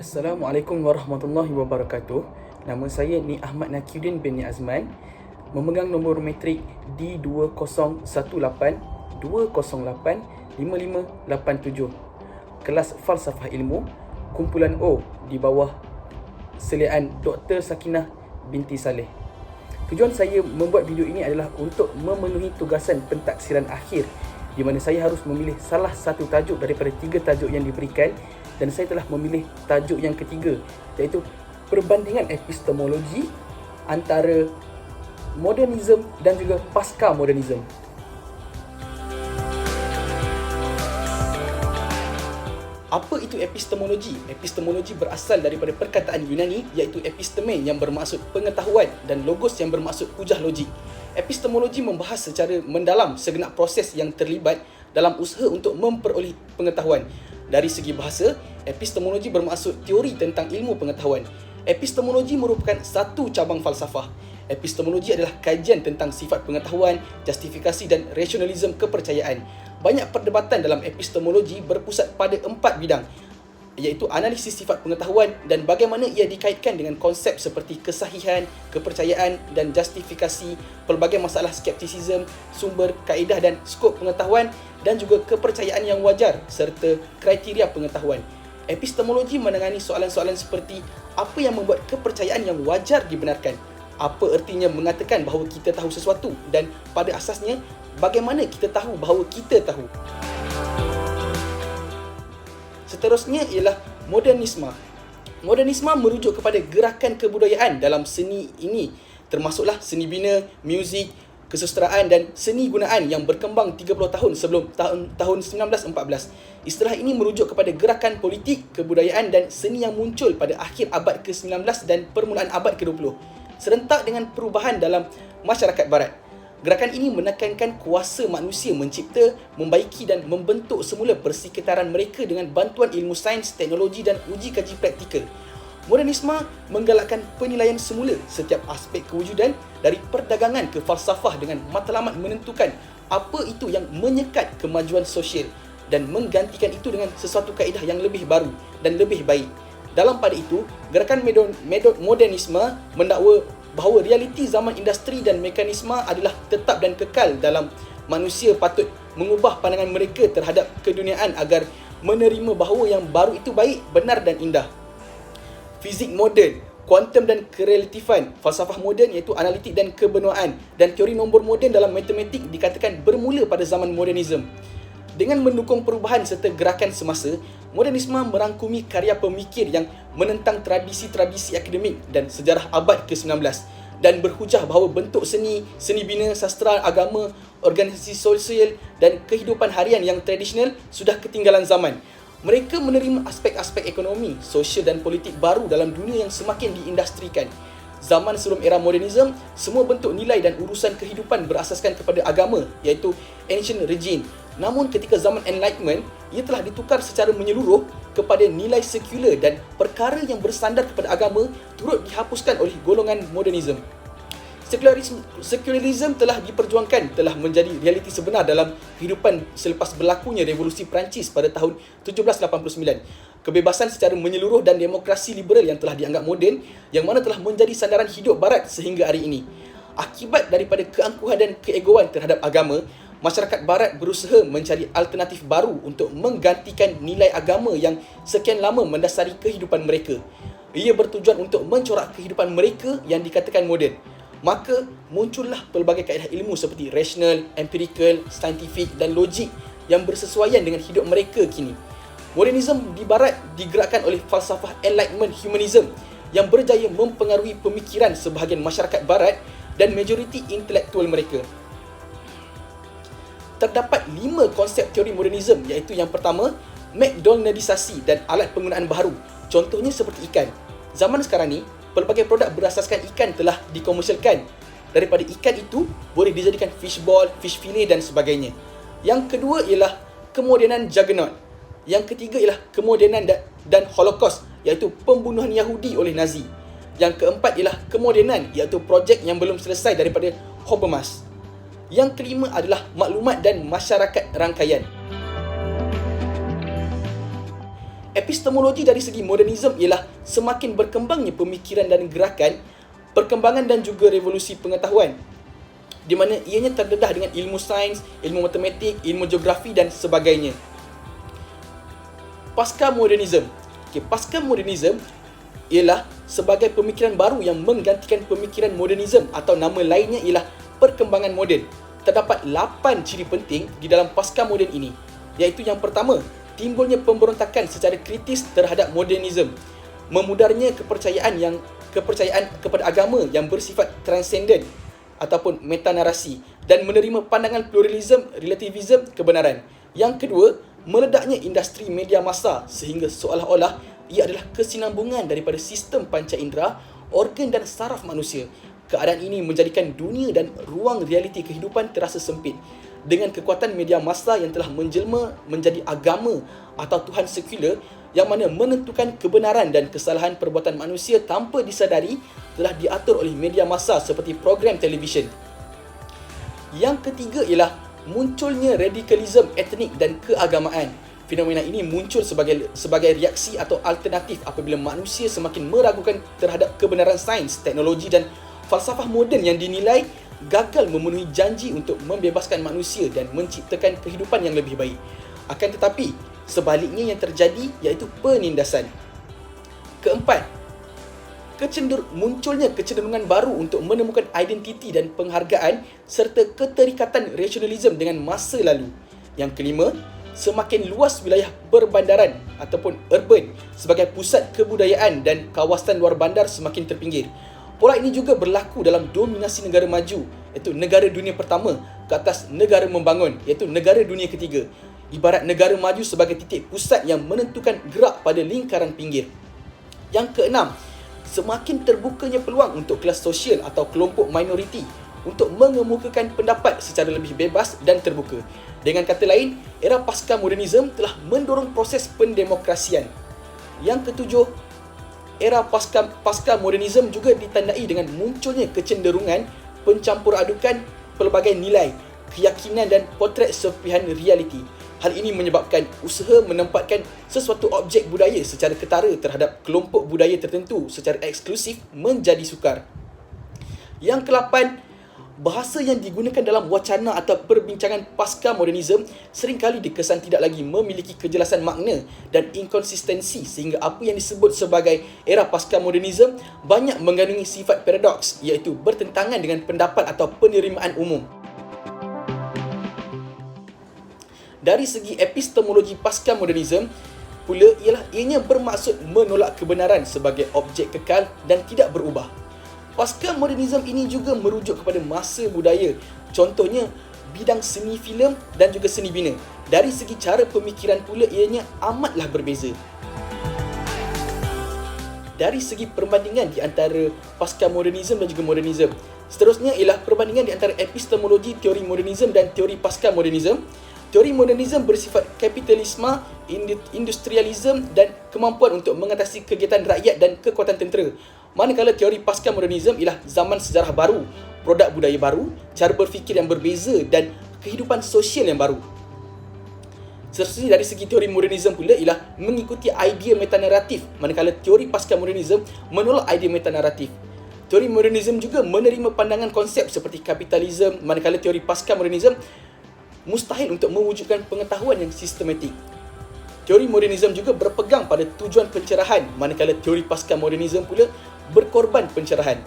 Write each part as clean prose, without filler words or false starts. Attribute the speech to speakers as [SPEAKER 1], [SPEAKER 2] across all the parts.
[SPEAKER 1] Assalamualaikum warahmatullahi wabarakatuh. Nama saya Ni Ahmad Nakiuddin bin Ni Azman, memegang nombor matrik D20182085587, kelas Falsafah Ilmu, kumpulan O di bawah seliaan Dr. Sakinah binti Saleh. Tujuan saya membuat video ini adalah untuk memenuhi tugasan pentaksiran akhir, di mana saya harus memilih salah satu tajuk daripada 3 tajuk yang diberikan, dan saya telah memilih tajuk yang ketiga, iaitu perbandingan epistemologi antara modernisme dan juga pasca modernisme. Apa itu epistemologi? Epistemologi berasal daripada perkataan Yunani, iaitu episteme yang bermaksud pengetahuan dan logos yang bermaksud hujah logik. Epistemologi membahas secara mendalam segenap proses yang terlibat dalam usaha untuk memperoleh pengetahuan. Dari segi bahasa, epistemologi bermaksud teori tentang ilmu pengetahuan. Epistemologi merupakan satu cabang falsafah. Epistemologi adalah kajian tentang sifat pengetahuan, justifikasi dan rasionalisme kepercayaan. Banyak perdebatan dalam epistemologi berpusat pada 4 bidang, iaitu analisis sifat pengetahuan dan bagaimana ia dikaitkan dengan konsep seperti kesahihan, kepercayaan dan justifikasi, pelbagai masalah skeptisisme, sumber, kaedah dan skop pengetahuan, dan juga kepercayaan yang wajar serta kriteria pengetahuan. Epistemologi menangani soalan-soalan seperti apa yang membuat kepercayaan yang wajar dibenarkan, apa ertinya mengatakan bahawa kita tahu sesuatu, dan pada asasnya bagaimana kita tahu bahawa kita tahu. Seterusnya ialah modernisme. Modernisme merujuk kepada gerakan kebudayaan dalam seni ini, termasuklah seni bina, muzik, kesusastraan dan seni gunaan yang berkembang 30 tahun sebelum tahun 1914. Istilah ini merujuk kepada gerakan politik, kebudayaan dan seni yang muncul pada akhir abad ke-19 dan permulaan abad ke-20, serentak dengan perubahan dalam masyarakat barat. Gerakan ini menekankan kuasa manusia mencipta, membaiki dan membentuk semula persekitaran mereka dengan bantuan ilmu sains, teknologi dan uji kaji praktikal. Modernisme menggalakkan penilaian semula setiap aspek kewujudan, dari perdagangan ke falsafah, dengan matlamat menentukan apa itu yang menyekat kemajuan sosial dan menggantikan itu dengan sesuatu kaedah yang lebih baru dan lebih baik. Dalam pada itu, gerakan modernisme mendakwa bahawa realiti zaman industri dan mekanisme adalah tetap dan kekal dalam manusia patut mengubah pandangan mereka terhadap keduniaan agar menerima bahawa yang baru itu baik, benar dan indah. Fizik moden, kuantum dan kerelatifan, falsafah moden iaitu analitik dan kebenuaan, dan teori nombor moden dalam matematik dikatakan bermula pada zaman modernisme. Dengan mendukung perubahan serta gerakan semasa, modernisme merangkumi karya pemikir yang menentang tradisi-tradisi akademik dan sejarah abad ke-19 dan berhujah bahawa bentuk seni, seni bina, sastra, agama, organisasi sosial dan kehidupan harian yang tradisional sudah ketinggalan zaman. Mereka menerima aspek-aspek ekonomi, sosial dan politik baru dalam dunia yang semakin diindustrikan. Zaman sebelum era modernisme, semua bentuk nilai dan urusan kehidupan berasaskan kepada agama, iaitu ancient regime. Namun ketika zaman Enlightenment, ia telah ditukar secara menyeluruh kepada nilai sekular dan perkara yang bersandar kepada agama turut dihapuskan oleh golongan modernisme. Sekularisme telah diperjuangkan, telah menjadi realiti sebenar dalam kehidupan selepas berlakunya Revolusi Perancis pada tahun 1789. Kebebasan secara menyeluruh dan demokrasi liberal yang telah dianggap moden, yang mana telah menjadi sandaran hidup Barat sehingga hari ini. Akibat daripada keangkuhan dan keegoan terhadap agama, masyarakat Barat berusaha mencari alternatif baru untuk menggantikan nilai agama yang sekian lama mendasari kehidupan mereka. Ia bertujuan untuk mencorak kehidupan mereka yang dikatakan moden. Maka muncullah pelbagai kaedah ilmu seperti rasional, empirikal, saintifik dan logik yang bersesuaian dengan hidup mereka kini. Modernisme di Barat digerakkan oleh falsafah Enlightenment humanism yang berjaya mempengaruhi pemikiran sebahagian masyarakat Barat dan majoriti intelektual mereka. Terdapat 5 konsep teori modernisme, iaitu yang pertama, McDonaldisasi dan alat penggunaan baharu. Contohnya seperti ikan. Zaman sekarang ni, pelbagai produk berasaskan ikan telah dikomersialkan. Daripada ikan itu, boleh dijadikan fishball, fish fillet dan sebagainya. Yang kedua ialah kemodenan juggernaut. Yang ketiga ialah kemodenan dan Holocaust, iaitu pembunuhan Yahudi oleh Nazi. Yang keempat ialah kemodenan, iaitu projek yang belum selesai daripada Habermas. Yang kelima adalah maklumat dan masyarakat rangkaian. Epistemologi dari segi modernisme ialah semakin berkembangnya pemikiran dan gerakan, perkembangan dan juga revolusi pengetahuan, di mana ianya terdedah dengan ilmu sains, ilmu matematik, ilmu geografi dan sebagainya. Pasca modernisme. Pasca modernisme ialah sebagai pemikiran baru yang menggantikan pemikiran modernisme atau nama lainnya ialah perkembangan moden. Terdapat 8 ciri penting di dalam pasca moden ini, iaitu yang pertama, timbulnya pemberontakan secara kritis terhadap modernisme, memudarnya kepercayaan kepada agama yang bersifat transenden ataupun metanarasi dan menerima pandangan pluralisme, relativisme, kebenaran. Yang kedua, meledaknya industri media massa sehingga seolah-olah ia adalah kesinambungan daripada sistem panca indera, organ dan saraf manusia. Keadaan ini menjadikan dunia dan ruang realiti kehidupan terasa sempit. Dengan kekuatan media massa yang telah menjelma menjadi agama atau Tuhan sekular yang mana menentukan kebenaran dan kesalahan perbuatan manusia tanpa disadari telah diatur oleh media massa seperti program televisyen. Yang ketiga ialah munculnya radikalisme etnik dan keagamaan. Fenomena ini muncul sebagai reaksi atau alternatif apabila manusia semakin meragukan terhadap kebenaran sains, teknologi dan falsafah moden yang dinilai gagal memenuhi janji untuk membebaskan manusia dan menciptakan kehidupan yang lebih baik. Akan tetapi, sebaliknya yang terjadi iaitu penindasan. Keempat, munculnya kecenderungan baru untuk menemukan identiti dan penghargaan serta keterikatan rasionalisme dengan masa lalu. Yang kelima, semakin luas wilayah perbandaran ataupun urban sebagai pusat kebudayaan dan kawasan luar bandar semakin terpinggir. Pola ini juga berlaku dalam dominasi negara maju, iaitu negara dunia pertama ke atas negara membangun, iaitu negara dunia ketiga. Ibarat negara maju sebagai titik pusat yang menentukan gerak pada lingkaran pinggir. Yang keenam, semakin terbukanya peluang untuk kelas sosial atau kelompok minoriti untuk mengemukakan pendapat secara lebih bebas dan terbuka. Dengan kata lain, era pasca modernisme telah mendorong proses pendemokrasian. Yang ketujuh, era pasca modernisme juga ditandai dengan munculnya kecenderungan pencampuradukan pelbagai nilai, keyakinan dan potret serpihan realiti. Hal ini menyebabkan usaha menempatkan sesuatu objek budaya secara ketara terhadap kelompok budaya tertentu secara eksklusif menjadi sukar. Yang ke-8, bahasa yang digunakan dalam wacana atau perbincangan pasca modernisme seringkali dikesan tidak lagi memiliki kejelasan makna dan inkonsistensi sehingga apa yang disebut sebagai era pasca modernisme banyak mengandungi sifat paradoks, iaitu bertentangan dengan pendapat atau penerimaan umum. Dari segi epistemologi pasca modernisme pula ialah ianya bermaksud menolak kebenaran sebagai objek kekal dan tidak berubah. Pasca modernisme ini juga merujuk kepada masa budaya, contohnya bidang seni filem dan juga seni bina. Dari segi cara pemikiran pula ianya amatlah berbeza. Dari segi perbandingan di antara pasca modernisme dan juga modernisme. Seterusnya ialah perbandingan di antara epistemologi teori modernisme dan teori pasca modernisme. Teori modernisme bersifat kapitalisme, industrialisme dan kemampuan untuk mengatasi kegiatan rakyat dan kekuatan tentera. Manakala teori pasca modernisme ialah zaman sejarah baru, produk budaya baru, cara berfikir yang berbeza dan kehidupan sosial yang baru. Seterusnya dari segi teori modernisme pula ialah mengikuti idea metanaratif, manakala teori pasca modernisme menolak idea metanaratif. Teori modernisme juga menerima pandangan konsep seperti kapitalisme, manakala teori pasca modernisme mustahil untuk mewujudkan pengetahuan yang sistematik. Teori modernisme juga berpegang pada tujuan pencerahan, manakala teori pasca modernisme pula berkorban pencerahan.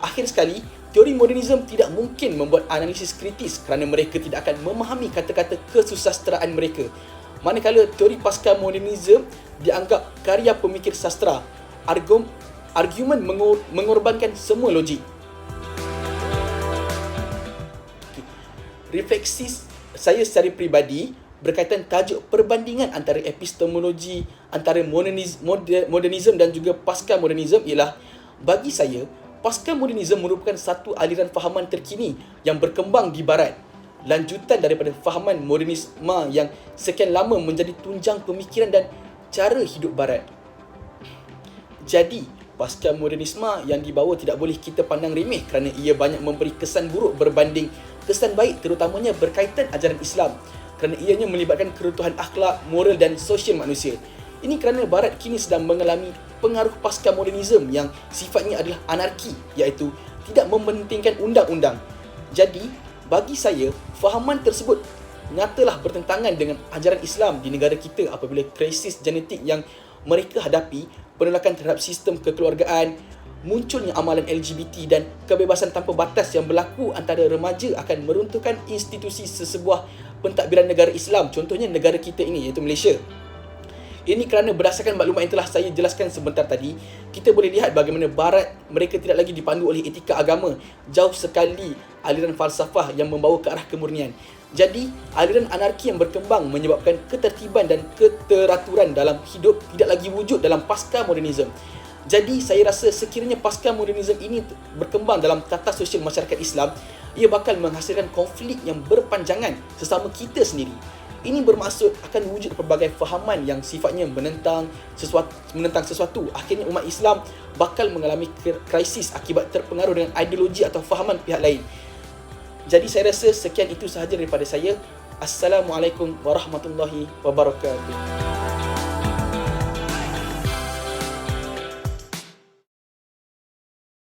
[SPEAKER 1] Akhir sekali, teori modernisme tidak mungkin membuat analisis kritis kerana mereka tidak akan memahami kata-kata kesusasteraan mereka. Manakala teori pasca modernisme dianggap karya pemikir sastra, argumen mengorbankan semua logik. Refleksi saya secara peribadi berkaitan tajuk perbandingan antara epistemologi antara modernisme dan juga pasca modernisme ialah, bagi saya, pasca modernisme merupakan satu aliran fahaman terkini yang berkembang di barat, lanjutan daripada fahaman modernisme yang sekian lama menjadi tunjang pemikiran dan cara hidup barat. Jadi, pasca modernisme yang dibawa tidak boleh kita pandang remeh kerana ia banyak memberi kesan buruk berbanding kesan baik, terutamanya berkaitan ajaran Islam kerana ianya melibatkan keruntuhan akhlak, moral dan sosial manusia. Ini kerana Barat kini sedang mengalami pengaruh pasca modernisme yang sifatnya adalah anarki, iaitu tidak mementingkan undang-undang. Jadi, bagi saya, fahaman tersebut nyatalah bertentangan dengan ajaran Islam di negara kita apabila krisis genetik yang mereka hadapi, penolakan terhadap sistem kekeluargaan, munculnya amalan LGBT dan kebebasan tanpa batas yang berlaku antara remaja akan meruntuhkan institusi sesebuah pentadbiran negara Islam, contohnya negara kita ini iaitu Malaysia. Ini kerana berdasarkan maklumat yang telah saya jelaskan sebentar tadi, kita boleh lihat bagaimana Barat mereka tidak lagi dipandu oleh etika agama, jauh sekali aliran falsafah yang membawa ke arah kemurnian. Jadi, aliran anarki yang berkembang menyebabkan ketertiban dan keteraturan dalam hidup tidak lagi wujud dalam pasca modernisme. Jadi, saya rasa sekiranya pasca modernisme ini berkembang dalam tata sosial masyarakat Islam, ia bakal menghasilkan konflik yang berpanjangan sesama kita sendiri. Ini bermaksud akan wujud pelbagai fahaman yang sifatnya menentang sesuatu. Akhirnya umat Islam bakal mengalami krisis akibat terpengaruh dengan ideologi atau fahaman pihak lain. Jadi saya rasa sekian itu sahaja daripada saya. Assalamualaikum warahmatullahi wabarakatuh.